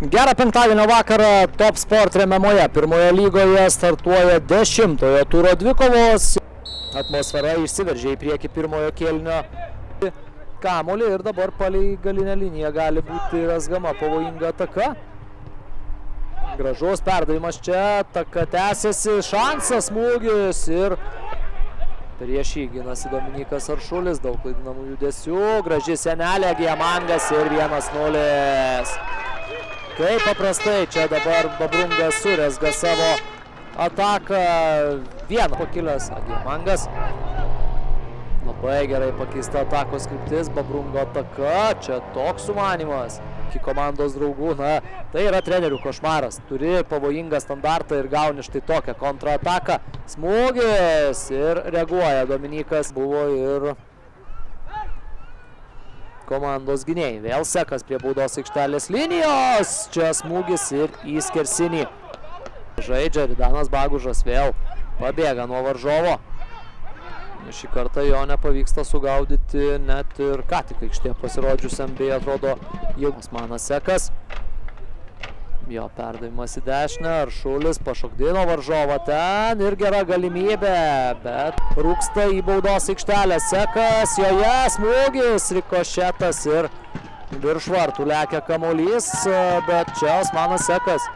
Gerą penktadienio vakarą Top Sport remiamoje pirmoje lygoje startuoja 10-ojo turo dvikovos. Atmosfera išsiveržė į priekį pirmojo kėlinio kamuolį ir dabar palei galinę liniją gali būti razgama pavojinga ataka. Gražus perdavimas čia, ataka tęsiasi, šansas, smūgis ir prieš jį ginasi Dominykas Aršulis, daug klaidinamų judesių, graži senelė, Giamangas ir 1-0. Kaip paprastai čia dabar Babrungas surezga savo ataką, vieną pakilęs Giamangas. Labai gerai pakeista atakos kryptis, Babrungo ataka, čia toks sumanymas. Iki komandos draugų, na, tai yra trenerių košmaras. Turi pavojingą standartą ir gauni štai tokią kontrataką. Smūgis ir reaguoja Dominykas, buvo ir komandos gynėjai. Vėl Sekas prie baudos aikštelės linijos, čia smūgis ir į skersinį. Žaidžia Ridanas Bagužas, vėl pabėga nuo varžovo. Šį kartą jo nepavyksta sugaudyti net ir ką tik aikštėje pasirodžiusiam, bei atrodo jėgus Manas Sekas. Jo perdavimas į dešinę, Aršulis pašokdino varžovą ten ir gera galimybė, bet rūksta į baudos aikštelę. Sekas, joje smūgis, rikošetas ir virš vartų lekia kamuolys, bet čia Osmanas Sekas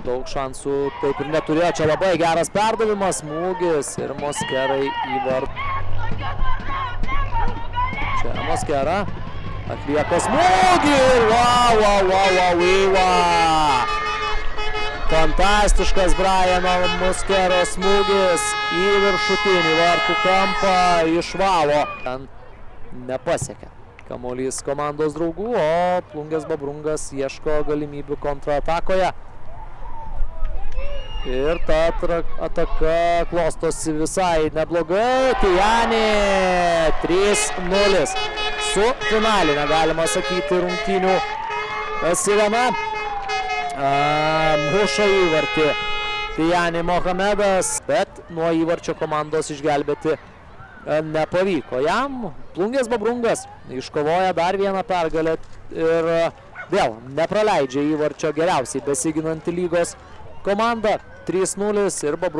daug šansų taip ir neturėjo. Čia labai geras perdavimas, smūgis ir Moskerai į vartų. Čia Moskera atlieka smūgį ir fantastiškas Briano Moskeros smūgis į viršutinį vartų kampą, išvalo. Ten nepasiekė kamuolys komandos draugų, o Plungės Babrungas ieško galimybių kontratakoje. Ir ta ataka klostosi visai neblogai. Tijani 3-0 su finalinė, galima sakyti, rungtynių sirena. Muša įvartį Tijani Mohamedas, bet nuo įvarčio komandos išgelbėti nepavyko jam. Plungės Babrungas iškovoja dar vieną pergalę ir vėl nepraleidžia įvarčio, geriausiai besiginanti lygos komanda. 3-0 ir Babrungas